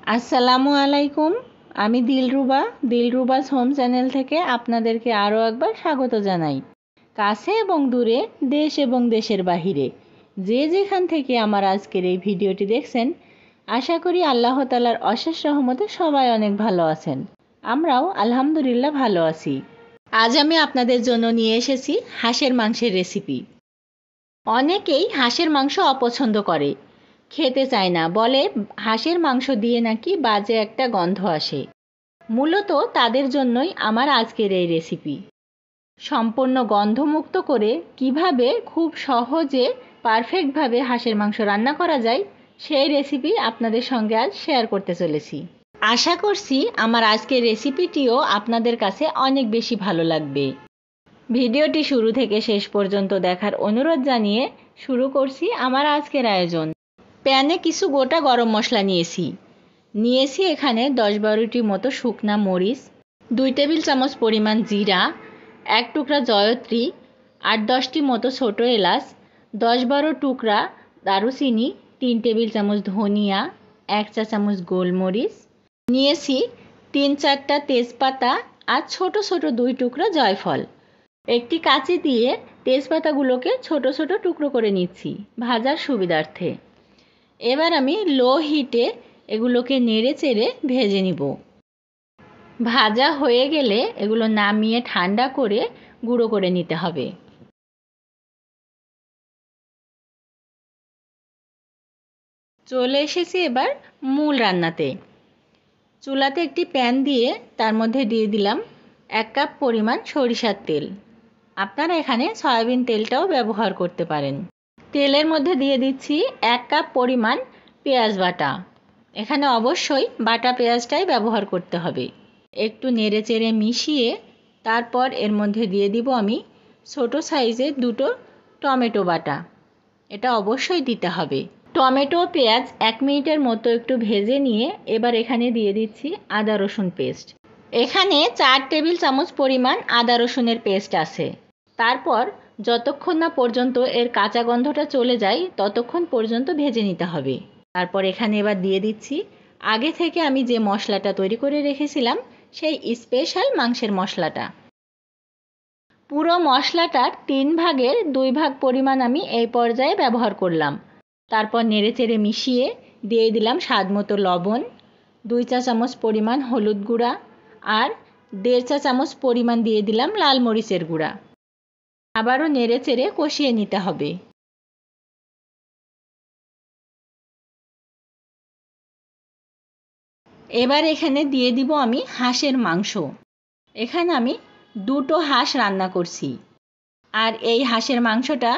আসসালামু আলাইকুম। আমি দিলরুবাস হোম চ্যানেল থেকে আপনাদেরকে আরও একবার স্বাগত জানাই। কাছে এবং দূরে, দেশ এবং দেশের বাহিরে যে যেখান থেকে আমার আজকের এই ভিডিওটি দেখছেন, আশা করি আল্লাহ তাআলার অশেষ রহমতে সবাই অনেক ভালো আছেন। আমরাও আলহামদুলিল্লাহ ভালো আছি। আজ আমি আপনাদের জন্য নিয়ে এসেছি হাঁসের মাংসের রেসিপি। অনেকেই হাঁসের মাংস অপছন্দ করে, খেতে চায় না, বলে হাঁসের মাংস দিয়ে নাকি বাজে একটা গন্ধ আসে। মূলত তাদের জন্যই আমার আজকের এই রেসিপি। সম্পূর্ণ গন্ধমুক্ত করে কিভাবে খুব সহজে পারফেক্টভাবে হাঁসের মাংস রান্না করা যায় সেই রেসিপি আপনাদের সঙ্গে আজ শেয়ার করতে চলেছি। আশা করছি আমার আজকের রেসিপিটিও আপনাদের কাছে অনেক বেশি ভালো লাগবে। ভিডিওটি শুরু থেকে শেষ পর্যন্ত দেখার অনুরোধ জানিয়ে শুরু করছি আমার আজকের আয়োজন। প্যানে কিছু গোটা গরম মশলা নিয়েছি এখানে 10-12টি মতো শুকনা মরিচ, 2 টেবিল চামচ পরিমাণ জিরা, 1 টুকরা জয়ত্রী, 8-10টি মতো ছোটো এলাচ, 10-12 টুকরা দারুচিনি, 3 টেবিল চামচ ধনিয়া, 1 চা চামচ গোলমরিচ, নিয়েছি 3-4টা তেজপাতা আর ছোট ছোট 2 টুকরা জয়ফল। একটি কাঁচি দিয়ে তেজপাতাগুলোকে ছোট ছোট টুকরো করে নিচ্ছি ভাজার সুবিধার্থে। এবার আমি লো হিটে এগুলোকে নেড়ে চেড়ে ভেজে নিব। ভাজা হয়ে গেলে এগুলো নামিয়ে ঠান্ডা করে গুঁড়ো করে নিতে হবে। চলে এসেছি এবার মূল রান্নাতে। চুলাতে একটি প্যান দিয়ে তার মধ্যে দিয়ে দিলাম 1 কাপ পরিমাণ সরিষার তেল। আপনারা এখানে সয়াবিন তেলটাও ব্যবহার করতে পারেন। তেলের মধ্যে দিয়ে দিচ্ছি 1 কাপ পরিমাণ পেঁয়াজ বাটা। এখানে অবশ্যই বাটা পেঁয়াজটাই ব্যবহার করতে হবে। একটু নেড়ে চেড়ে মিশিয়ে তারপর এর মধ্যে দিয়ে দিব আমি ছোট সাইজের 2টো টমেটো বাটা। এটা অবশ্যই দিতে হবে। টমেটো পেঁয়াজ 1 মিনিটের মতো একটু ভেজে নিয়ে এবার এখানে দিয়ে দিচ্ছি আদা রসুন পেস্ট। এখানে 4 টেবিল চামচ পরিমাণ আদা রসুনের পেস্ট আছে। তারপর যতক্ষণ না পর্যন্ত এর কাঁচা গন্ধটা চলে যায় ততক্ষণ পর্যন্ত ভেজে নিতে হবে। তারপর এখানে এবার দিয়ে দিচ্ছি আগে থেকে আমি যে মশলাটা তৈরি করে রেখেছিলাম সেই স্পেশাল মাংসের মশলাটা। পুরো মশলাটার 3 ভাগের 2 ভাগ পরিমাণ আমি এই পর্যায়ে ব্যবহার করলাম। তারপর নেড়েচেড়ে মিশিয়ে দিয়ে দিলাম স্বাদমতো লবণ, 2 চা চামচ পরিমাণ হলুদ গুঁড়া আর 1.5 চা চামচ পরিমাণ দিয়ে দিলাম লাল মরিচের গুঁড়া। আবারও নেড়েচেড়ে কষিয়ে নিতে হবে। এবার এখানে দিয়ে দিব আমি হাঁসের মাংস। এখানে আমি 2টো হাঁস রান্না করছি। আর এই হাঁসের মাংসটা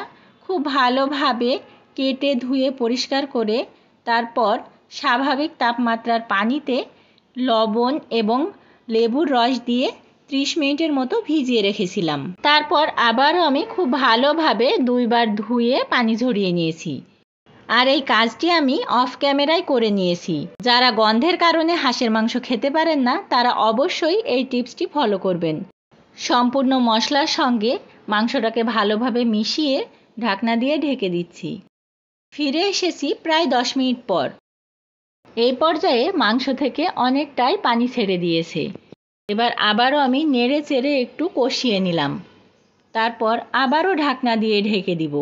খুব ভালোভাবে কেটে ধুয়ে পরিষ্কার করে তারপর স্বাভাবিক তাপমাত্রার পানিতে লবণ এবং লেবুর রস দিয়ে 30 মিনিটের মতো ভিজিয়ে রেখেছিলাম। তারপর আবারও আমি খুব ভালোভাবে 2 বার ধুয়ে পানি ঝরিয়ে নিয়েছি। আর এই কাজটি আমি অফ ক্যামেরায় করে নিয়েছি। যারা গন্ধের কারণে হাঁসের মাংস খেতে পারেন না তারা অবশ্যই এই টিপসটি ফলো করবেন। সম্পূর্ণ মশলার সঙ্গে মাংসটাকে ভালোভাবে মিশিয়ে ঢাকনা দিয়ে ঢেকে দিচ্ছি। ফিরে এসেছি প্রায় 10 মিনিট পর। এই পর্যায়ে মাংস থেকে অনেকটাই পানি ছেড়ে দিয়েছে। এবার আবারও আমি নেড়ে চেড়ে একটু কষিয়ে নিলাম। তারপর আবারও ঢাকনা দিয়ে ঢেকে দিব।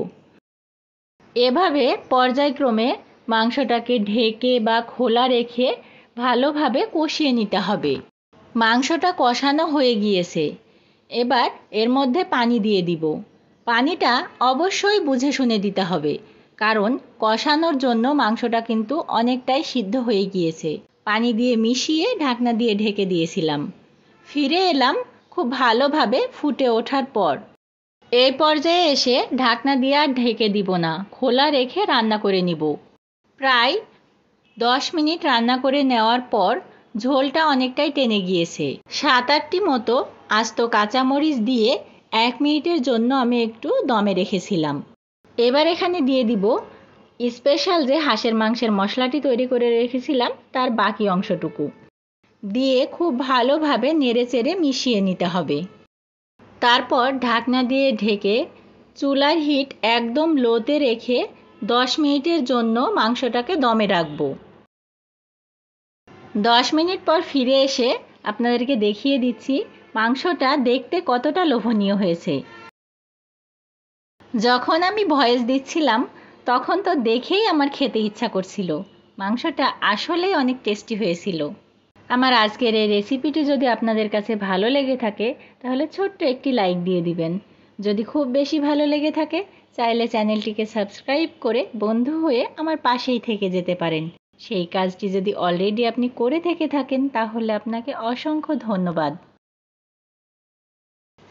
এভাবে পর্যায়ক্রমে মাংসটাকে ঢেকে বা খোলা রেখে ভালোভাবে কষিয়ে নিতে হবে। মাংসটা কষানো হয়ে গিয়েছে। এবার এর মধ্যে পানি দিয়ে দিব। পানিটা অবশ্যই বুঝে শুনে দিতে হবে, কারণ কষানোর জন্য মাংসটা কিন্তু অনেকটাই সিদ্ধ হয়ে গিয়েছে। পানি দিয়ে মিশিয়ে ঢাকনা দিয়ে ঢেকে দিয়েছিলাম। ফিরে এলাম খুব ভালোভাবে ফুটে ওঠার পর। এই পর্যায়ে এসে ঢাকনা দিয়ে আর ঢেকে দিব না, খোলা রেখে রান্না করে নিব। প্রায় 10 মিনিট রান্না করে নেওয়ার পর ঝোলটা অনেকটাই টেনে গিয়েছে। 7-8টি মতো আস্ত কাঁচামরিচ দিয়ে 1 মিনিটের জন্য আমি একটু দমে রেখেছিলাম। এবার এখানে দিয়ে দিব স্পেশাল যে হাঁসের মাংসের মশলাটি তৈরি করে রেখেছিলাম তার বাকি অংশটুকু দিয়ে খুব ভালোভাবে নেড়েচেড়ে মিশিয়ে নিতে হবে। তারপর ঢাকনা দিয়ে ঢেকে চুলার হিট একদম লোতে রেখে 10 মিনিটের জন্য মাংসটাকে দমে রাখবো। 10 মিনিট পর ফিরে এসে আপনাদেরকে দেখিয়ে দিচ্ছি মাংসটা দেখতে কতটা লোভনীয় হয়েছে। যখন আমি ভয়েস দিচ্ছিলাম তখন তো দেখেই আমার খেতে ইচ্ছা করছিল। মাংসটা আসলেই অনেক টেস্টি হয়েছিল। আমার আজকের এই রেসিপিটি যদি আপনাদের কাছে ভালো লেগে থাকে তাহলে ছোট্ট একটি লাইক দিয়ে দিবেন। যদি খুব বেশি ভালো লেগে থাকে চাইলে চ্যানেলটিকে সাবস্ক্রাইব করে বন্ধু হয়ে আমার পাশেই থেকে যেতে পারেন। সেই কাজটি যদি অলরেডি আপনি করে থেকে থাকেন তাহলে আপনাকে অসংখ্য ধন্যবাদ।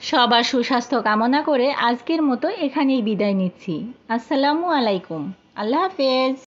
সবার সুস্বাস্থ্য কামনা করে আজকের মতো এখানেই বিদায় নিচ্ছি। আসসালামু আলাইকুম। আল্লাহ হাফেজ।